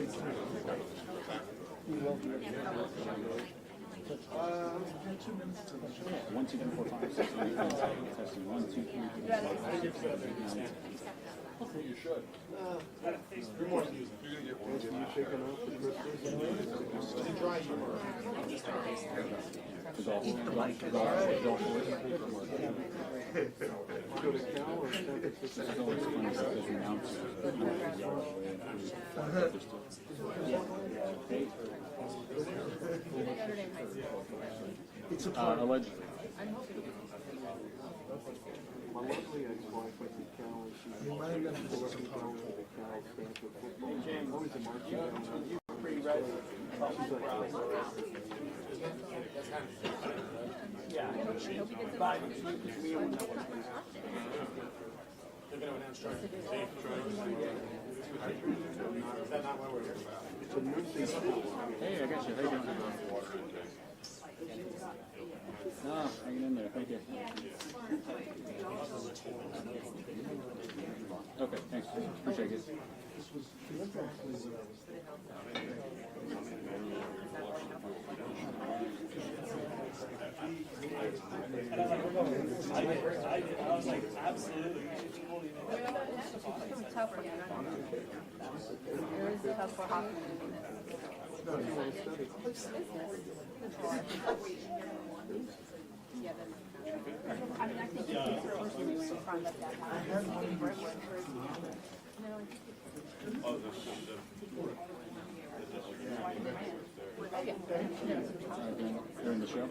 1, 2, 3, 4, 5, 6, 7, 8, 9, 10, testing. 1, 2, 3, 4, 5, 6, 7, 8, 9, 10. You should. You're more confusing. You're going to get one. You shaking up for Christmas? It's a dry humor. Golf. Go to Cal or San Francisco? It's always fun because there's an announcer. It's a allegedly. My lovely ex-wife went to Cal and she reminded me of the Cal Stanford football. Always a marching band. Pretty ready. She's like, yeah. Bye. They're going to announce charges. Is that not what we're here about? It's a nursing school. Hey, I got you. How you doing? Oh, hanging in there. Thank you. Okay, thanks. Appreciate it. I was like, absolutely. It's tough for you. It is tough for Hochman. Yeah, I mean, I think he takes it personally when he finds out that During the show?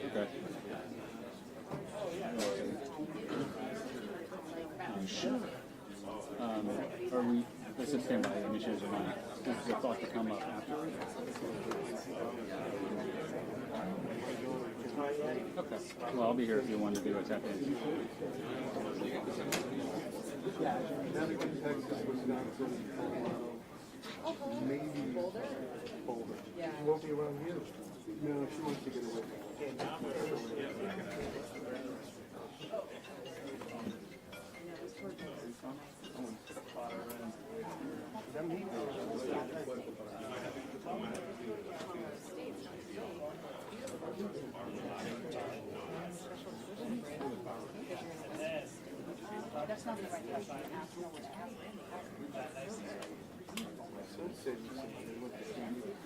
Okay. Sure. Are we, let's just stand by it. Let me change your mind. This is a thought to come up afterwards. Okay. Well, I'll be here if you want to do what's happening. Yeah, Texas, Wisconsin, Colorado, maybe Boulder. Yeah. She won't be around here. No, she wants to get away. That's not the right question to ask. No one asked. My son said he went to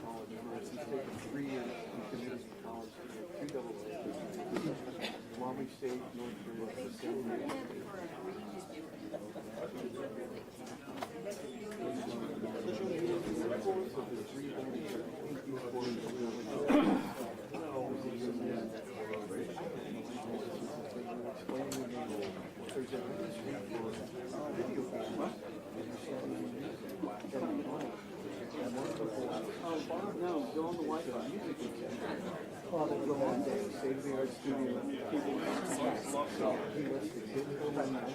college. He's taken 3 years in community college. 3 double A's. Mommy State, North Carolina. No, go on the Wi-Fi. Oh, they go on day, state-of-the-art studio. He lets the kids go on there.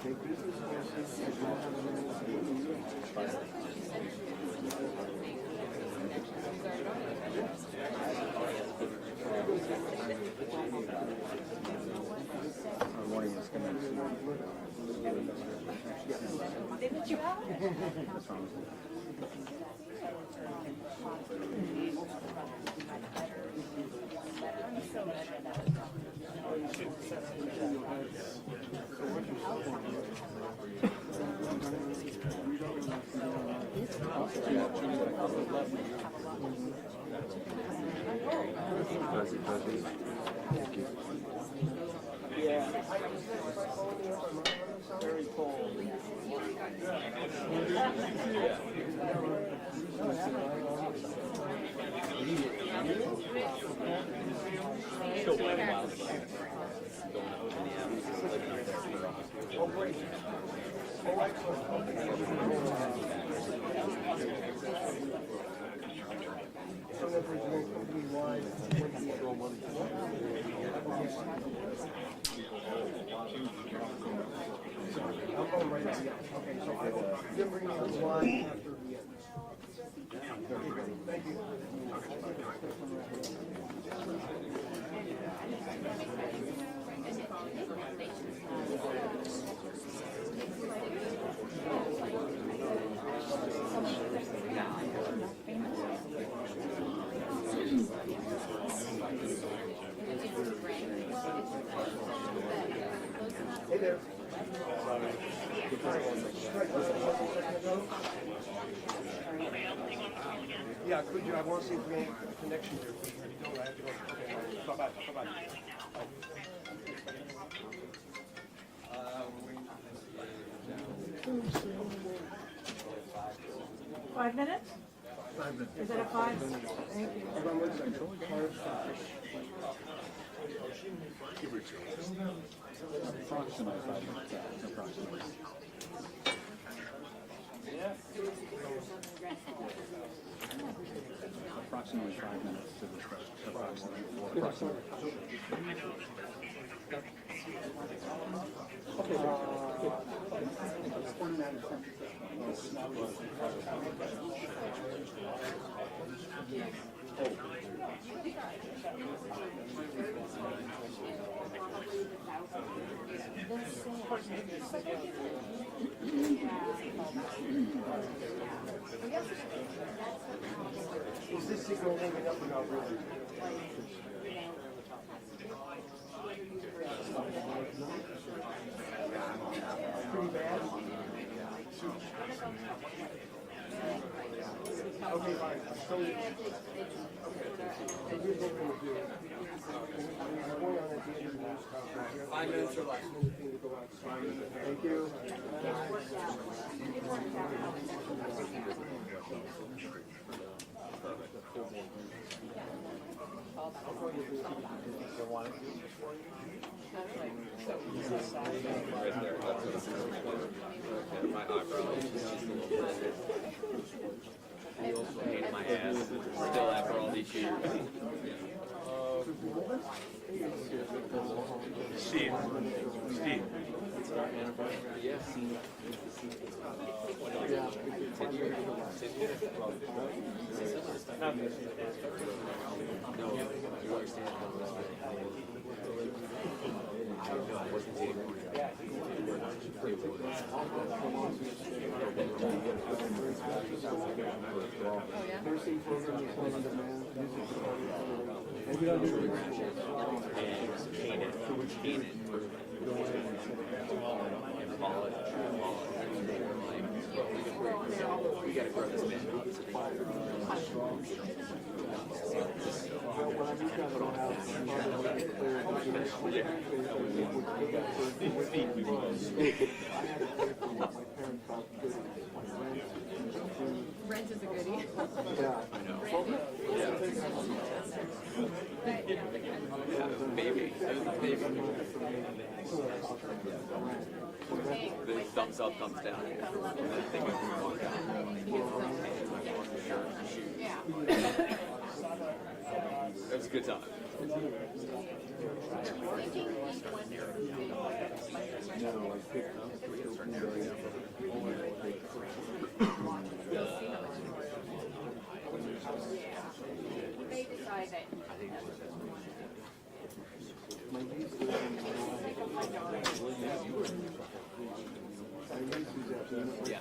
Take business classes. Our morning was coming. Didn't you have it? What's wrong with it? Yeah. Very cold. I'm going right now. Okay, so I'm bringing the line after the end. Hey there. Yeah, could you? I want to see if we have a connection here. I have to go. Okay, bye-bye. Bye-bye. 5 minutes? 5 minutes. Is it a 5? Thank you. Hold on 1 second. Approximately 5 minutes. Approximately. Approximately 5 minutes to the start. Approximately. Is this signal hanging up or not really? Pretty bad? Okay, fine. So here's what we'll do. We're going on at the end of the news conference here. 5 minutes or less. Anything to go outside. Thank you. Right there, that's what it's like. My eyebrow is just a little bit. Pain in my ass. Still after all these years. Steve. Yeah. 10 years. No, you understand. I wasn't dating. Nursing program is one of the We gotta grow this man. Rent is a goodie. Maybe. The thumbs up, thumbs down. I think we can walk out. It was a good time. They decide that. Yeah.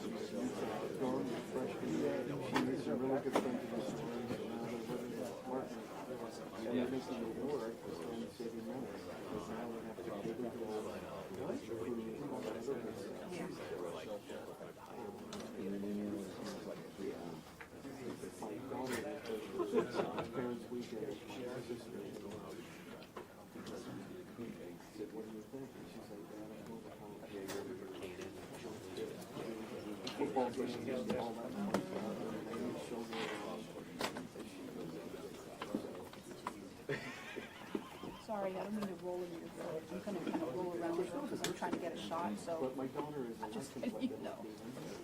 Sorry, I don't mean to roll in your throat. I'm going to kind of roll around because I'm trying to get a shot, so my daughter is just so you know.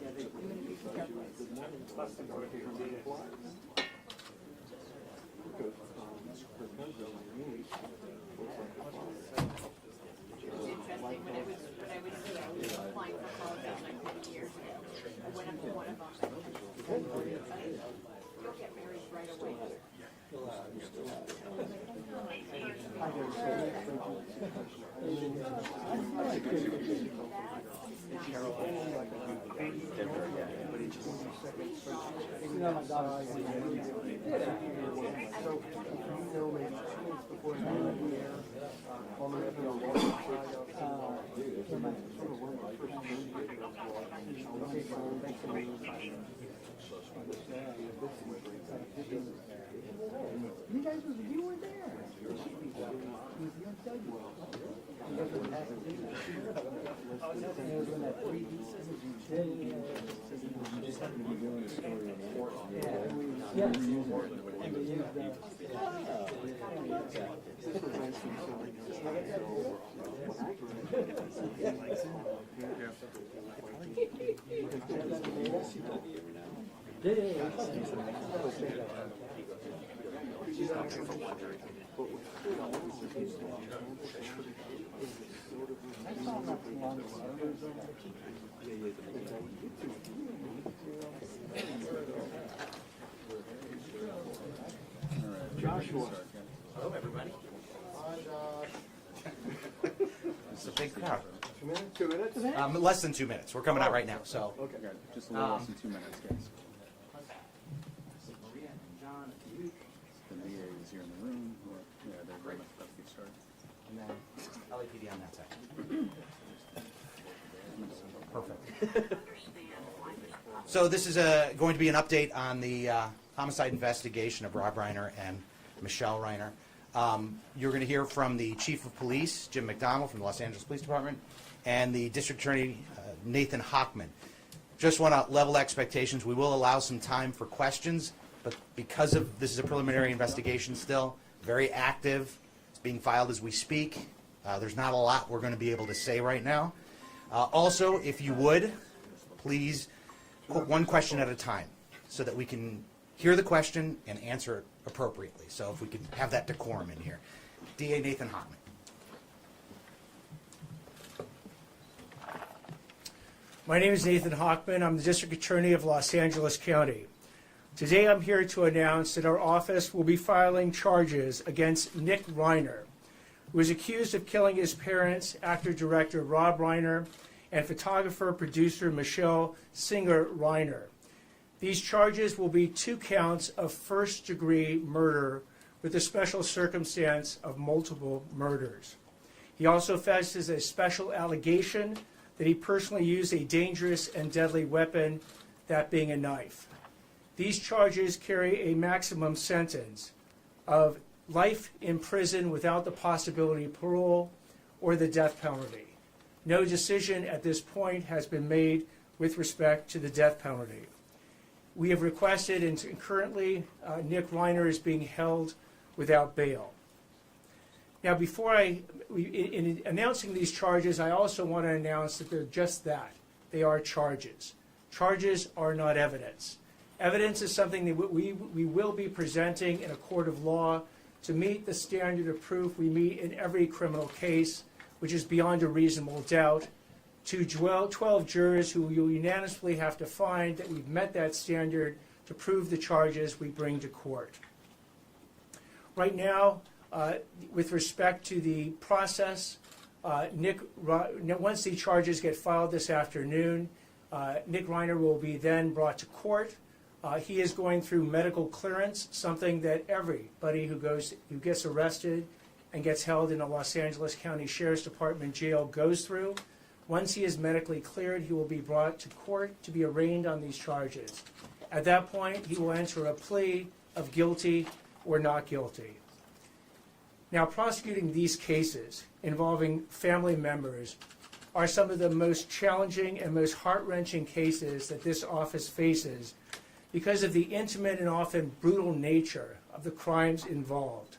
I'm going to be careful. Interesting. When I was applying for college, that was like 10 years ago. I went up to one of them. don't get married right away. You guys you were there. Joshua. Hello, everybody. It's a big crowd. 2 minutes? Less than 2 minutes. We're coming out right now, so. Okay. Okay, just a little less than 2 minutes, guys. The VA is here in the room. Yeah, they're very much about to get started. And then LAPD on that side. Perfect. So this is going to be an update on the homicide investigation of Rob Reiner and Michele Reiner. You're going to hear from the Chief of Police, Jim McDonald from the Los Angeles Police Department, and the District Attorney, Nathan Hochman. Just want to level expectations. We will allow some time for questions, but because of this is a preliminary investigation still, very active, it's being filed as we speak. There's not a lot we're going to be able to say right now. Also, if you would, please put one question at a time so that we can hear the question and answer it appropriately. So if we can have that decorum in here. DA Nathan Hochman. My name is Nathan Hochman. I'm the District Attorney of Los Angeles County. Today I'm here to announce that our office will be filing charges against Nick Reiner, who is accused of killing his parents, actor-director Rob Reiner, and photographer-producer Michele Singer Reiner. These charges will be 2 counts of first-degree murder with the special circumstance of multiple murders. He also faces a special allegation that he personally used a dangerous and deadly weapon, that being a knife. These charges carry a maximum sentence of life in prison without the possibility of parole or the death penalty. No decision at this point has been made with respect to the death penalty. We have requested, and currently Nick Reiner is being held without bail. Now, in announcing these charges, I also want to announce that they're just that. They are charges. Charges are not evidence. Evidence is something that we will be presenting in a court of law to meet the standard of proof we meet in every criminal case, which is beyond a reasonable doubt, to 12 jurors who will unanimously have to find that we've met that standard to prove the charges we bring to court. Right now, with respect to the process, once the charges get filed this afternoon, Nick Reiner will be then brought to court. He is going through medical clearance, something that everybody who gets arrested and gets held in a Los Angeles County Sheriff's Department jail goes through. Once he is medically cleared, he will be brought to court to be arraigned on these charges. At that point, he will enter a plea of guilty or not guilty. Now, prosecuting these cases involving family members are some of the most challenging and most heart-wrenching cases that this office faces because of the intimate and often brutal nature of the crimes involved.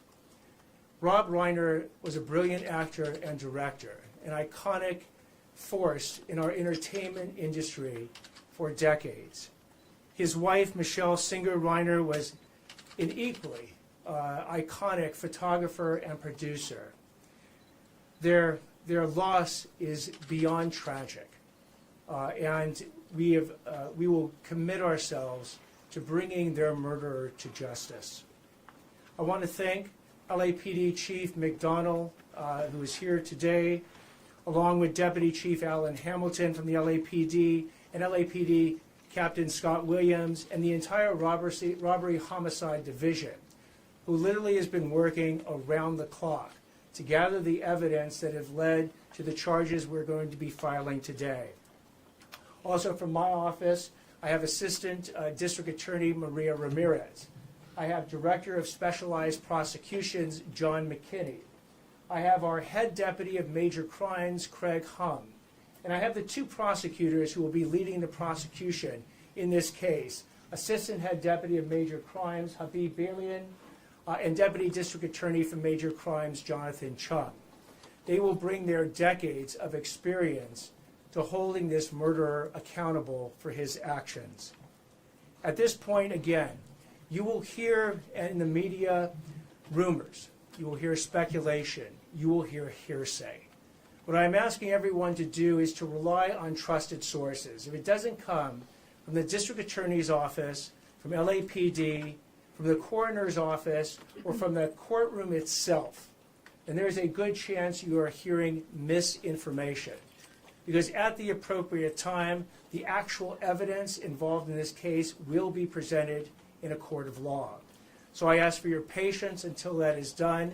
Rob Reiner was a brilliant actor and director, an iconic force in our entertainment industry for decades. His wife, Michele Singer Reiner, was an equally iconic photographer and producer. Their loss is beyond tragic, and we will commit ourselves to bringing their murderer to justice. I want to thank LAPD Chief McDonnell, who is here today, along with Deputy Chief Alan Hamilton from the LAPD, and LAPD Captain Scott Williams, and the entire Robbery Homicide Division, who literally has been working around the clock to gather the evidence that have led to the charges we're going to be filing today. Also from my office, I have Assistant District Attorney Maria Ramirez. I have Director of Specialized Prosecutions, John McKinney. I have our Head Deputy of Major Crimes, Craig Hum. And I have the two prosecutors who will be leading the prosecution in this case, Assistant Head Deputy of Major Crimes, Habib Balian, and Deputy District Attorney for Major Crimes, Jonathan Chung. They will bring their decades of experience to holding this murderer accountable for his actions. At this point, again, you will hear in the media rumors, you will hear speculation, you will hear hearsay. What I'm asking everyone to do is to rely on trusted sources. If it doesn't come from the District Attorney's Office, from LAPD, from the Coroner's Office, or from the courtroom itself, then there's a good chance you are hearing misinformation. Because at the appropriate time, the actual evidence involved in this case will be presented in a court of law. So I ask for your patience until that is done.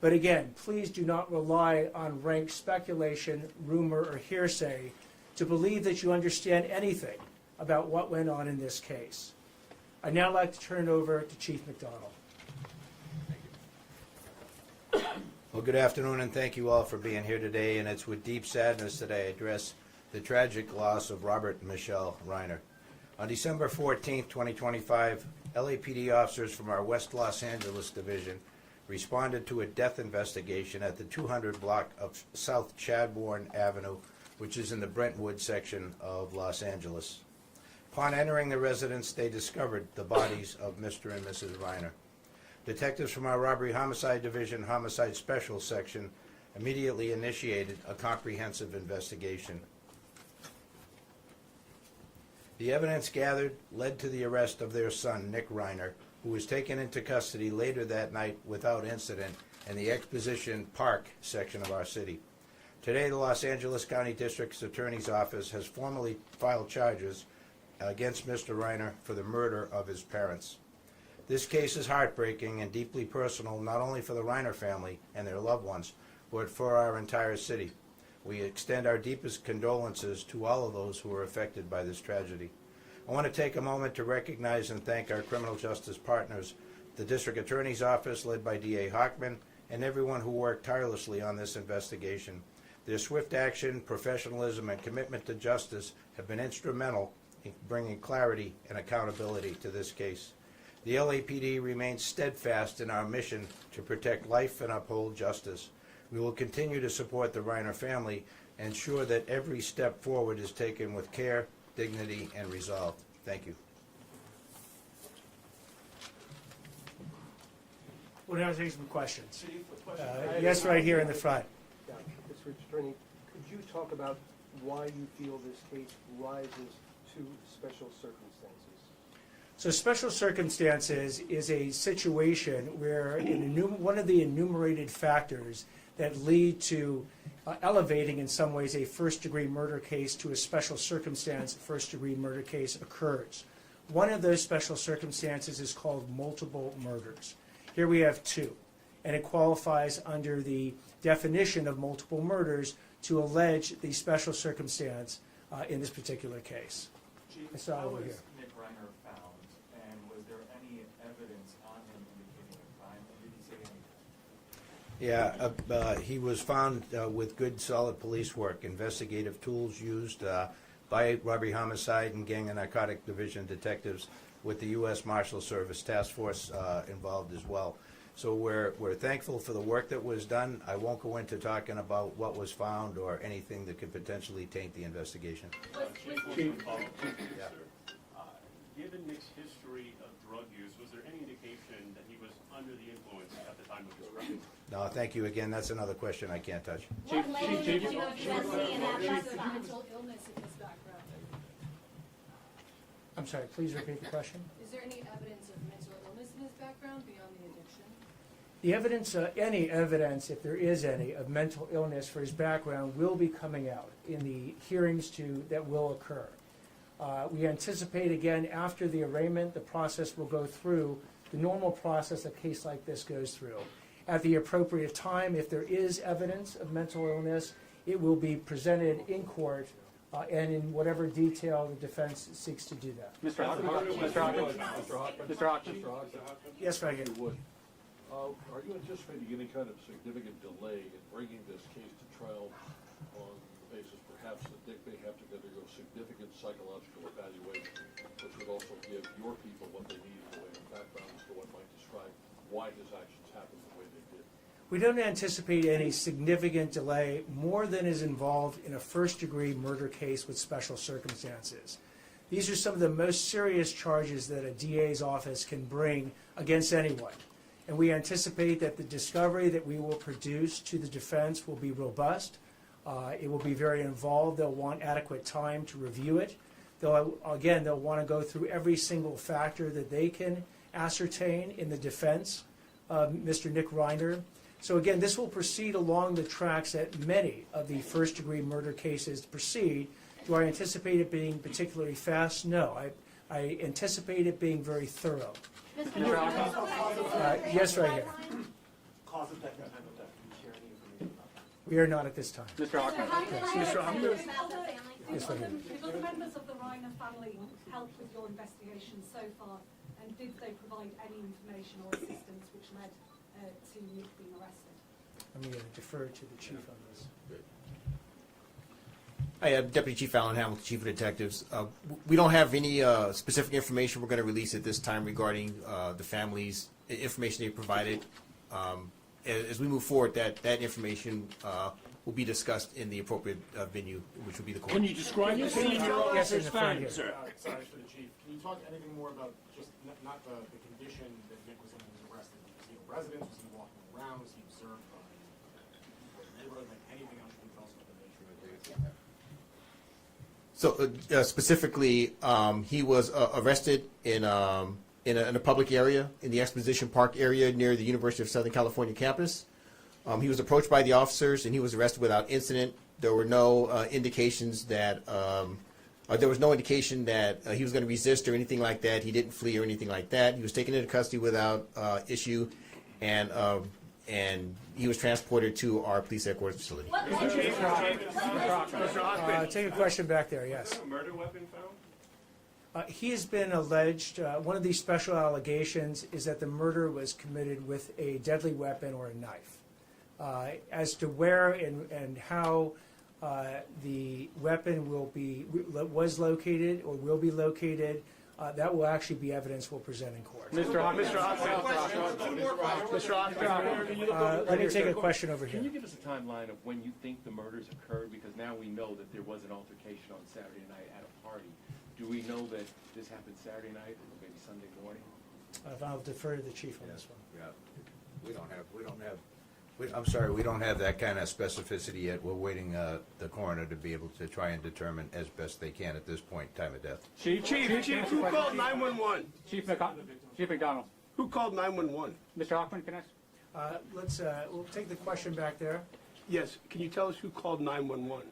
But again, please do not rely on rank speculation, rumor, or hearsay to believe that you understand anything about what went on in this case. I'd now like to turn it over to Chief McDonald. Well, good afternoon, and thank you all for being here today. And it's with deep sadness that I address the tragic loss of Robert and Michele Reiner. On December 14, 2025, LAPD officers from our West Los Angeles division responded to a death investigation at the 200 block of South Chadbourne Avenue, which is in the Brentwood section of Los Angeles. Upon entering the residence, they discovered the bodies of Mr. and Mrs. Reiner. Detectives from our Robbery Homicide Division Homicide Special Section immediately initiated a comprehensive investigation. The evidence gathered led to the arrest of their son, Nick Reiner, who was taken into custody later that night without incident in the Exposition Park section of our city. Today, the Los Angeles County District Attorney's Office has formally filed charges against Mr. Reiner for the murder of his parents. This case is heartbreaking and deeply personal, not only for the Reiner family and their loved ones, but for our entire city. We extend our deepest condolences to all of those who were affected by this tragedy. I want to take a moment to recognize and thank our criminal justice partners, the District Attorney's Office led by DA Hochman, and everyone who worked tirelessly on this investigation. Their swift action, professionalism, and commitment to justice have been instrumental in bringing clarity and accountability to this case. The LAPD remains steadfast in our mission to protect life and uphold justice. We will continue to support the Reiner family and ensure that every step forward is taken with care, dignity, and resolve. Thank you. We'll now take some questions. Yes, right here in the front. Yeah, District Attorney, could you talk about why you feel this case rises to special circumstances? So special circumstances is a situation where one of the enumerated factors that lead to elevating in some ways a first-degree murder case to a special circumstance first-degree murder case occurs. One of those special circumstances is called multiple murders. Here we have two, and it qualifies under the definition of multiple murders to allege the special circumstance in this particular case. Chief, I saw how over was here. Nick Reiner found, and was there any evidence on him indicating a crime, or did he say anything? Yeah, he was found with good, solid police work, investigative tools used by Robbery Homicide and Gang and Narcotic Division detectives with the U.S. Marshal Service Task Force involved as well. So we're thankful for the work that was done. I won't go into talking about what was found or anything that could potentially taint the investigation. Given Nick's history of drug use, was there any indication that he was under the influence at the time of his arrest? No, thank you again. That's another question I can't touch. What led him to USC and have mental illness in his background? I'm I'm sorry, please repeat the question. Is there any evidence of mental illness in his background beyond the addiction? The evidence, any evidence, if there is any, of mental illness for his background will be coming out in the hearings that will occur. We anticipate, again, after the arraignment, the process will go through the normal process a case like this goes through. At the appropriate time, if there is evidence of mental illness, it will be presented in court and in whatever detail the defense seeks to do that. Mr. Hochman. Yes, right here. Are you anticipating any kind of significant delay in bringing this case to trial on the basis perhaps that Dick may have to undergo significant psychological evaluation, which would also give your people what they need in the way of background as to what might describe why his actions happened the way they did? We don't anticipate any significant delay more than is involved in a first-degree murder case with special circumstances. These are some of the most serious charges that a DA's office can bring against anyone. And we anticipate that the discovery that we will produce to the defense will be robust. It will be very involved. They'll want adequate time to review it. They'll want to go through every single factor that they can ascertain in the defense of Mr. Nick Reiner. So again, this will proceed along the tracks that many of the first-degree murder cases proceed. Do I anticipate it being particularly fast? No. I anticipate it being very thorough. Yes, right here. Cause of death and time of death. Can you share any information about that? We are not at this time. Mr. Hochman. Yes, right here. Did other members of the Reiner family help with your investigation so far, and did they provide any information or assistance which led to Nick being arrested? I'm going to defer to the chief on this. Hi, I'm Deputy Chief Alan Hamilton, Chief of Detectives. We don't have any specific information we're going to release at this time regarding the family's information they provided. As we move forward, that information will be discussed in the appropriate venue, which would be the court. Can you describe the scene your officers found, sir? Sorry for the chief. Can you talk anything more about just not the condition that Nick was in when he was arrested? Was he a resident? Was he walking around? Was he observed by the neighborhood? Like anything else you can tell us about the nature of the case? So specifically, he was arrested in a public area, in the Exposition Park area near the University of Southern California campus. He was approached by the officers, and he was arrested without incident. There were no indications that he was going to resist or anything like that. He didn't flee or anything like that. He was taken into custody without issue, and he was transported to our police headquarters facility. Take a question back there, yes. A murder weapon found? He has been alleged, one of these special allegations is that the murder was committed with a deadly weapon or a knife. As to where and how the weapon was located or will be located, that will actually be evidence we'll present in court. Mr. Hochman. Let me take a question over here. Can you give us a timeline of when you think the murders occurred? Because now we know that there was an altercation on Saturday night at a party. Do we know that this happened Saturday night or maybe Sunday morning? I'll defer to the chief on this one. Yeah, we don't have that kind of specificity yet. We're waiting the coroner to be able to try and determine as best they can at this point time of death. Chief, Who called 911? Chief McDonald. Who called 911? Mr. Hochman, can I? We'll take the question back there. Yes. Can you tell us who called 911?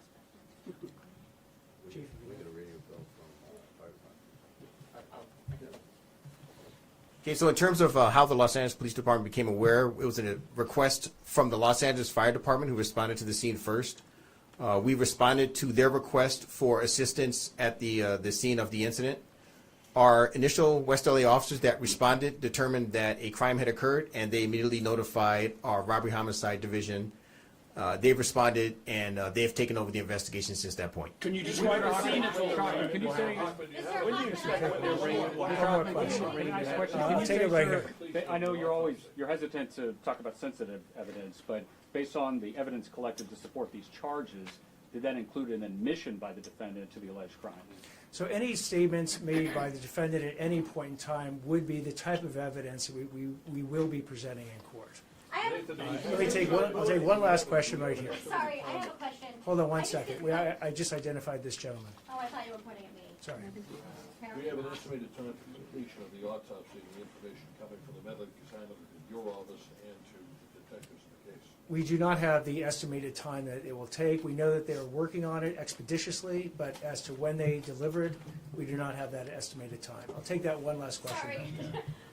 Chief. Okay, so in terms of how the Los Angeles Police Department became aware, it was a request from the Los Angeles Fire Department, who responded to the scene first. We responded to their request for assistance at the scene of the incident. Our initial West LA officers that responded determined that a crime had occurred, and they immediately notified our Robbery Homicide Division. They've responded, and they've taken over the investigation since that point. Can you describe the scene at all? Can you say when do you expect when they're bringing? I'll take it right here. I know you're hesitant to talk about sensitive evidence, but based on the evidence collected to support these charges, did that include an admission by the defendant to the alleged crime? So any statements made by the defendant at any point in time would be the type of evidence we will be presenting in court. I'll take one last question right here. Sorry, I have a question. Hold on one second. I just identified this gentleman. Oh, I thought you were pointing at me. Sorry. Do we have an estimated time for completion of the autopsy and the information coming from the medical examiner in your office and to the detectives in the case? We do not have the estimated time that it will take. We know that they are working on it expeditiously, but as to when they deliver it, we do not have that estimated time. I'll take that one last question. Sorry.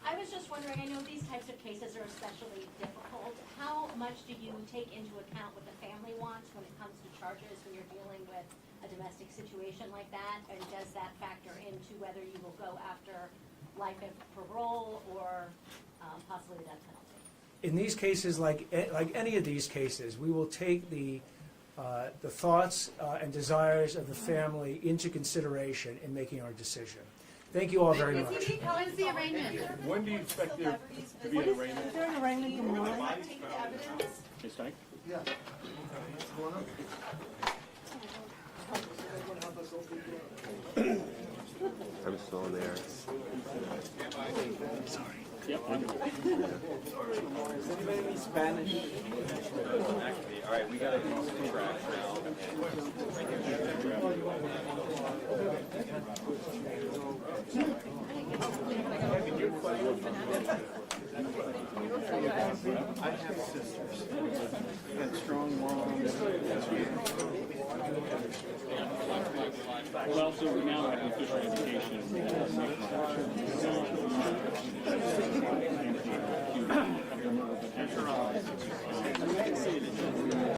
I was just wondering, I know these types of cases are especially difficult. How much do you take into account what the family wants when it comes to charges when you're dealing with a domestic situation like that? And does that factor into whether you will go after life of parole or possibly the death penalty? In these cases, like any of these cases, we will take the thoughts and desires of the family into consideration in making our decision. Thank you all very much. When's the arraignment? When do you expect there to be an arraignment? Is there an arraignment tomorrow? Take the evidence? Ms. Dyke? Yeah. What's going on? I'm still in there. Yep. Spanish? All right, we got to do some tracks now. I have sisters. And strong moms. Well, so we now have the official indication that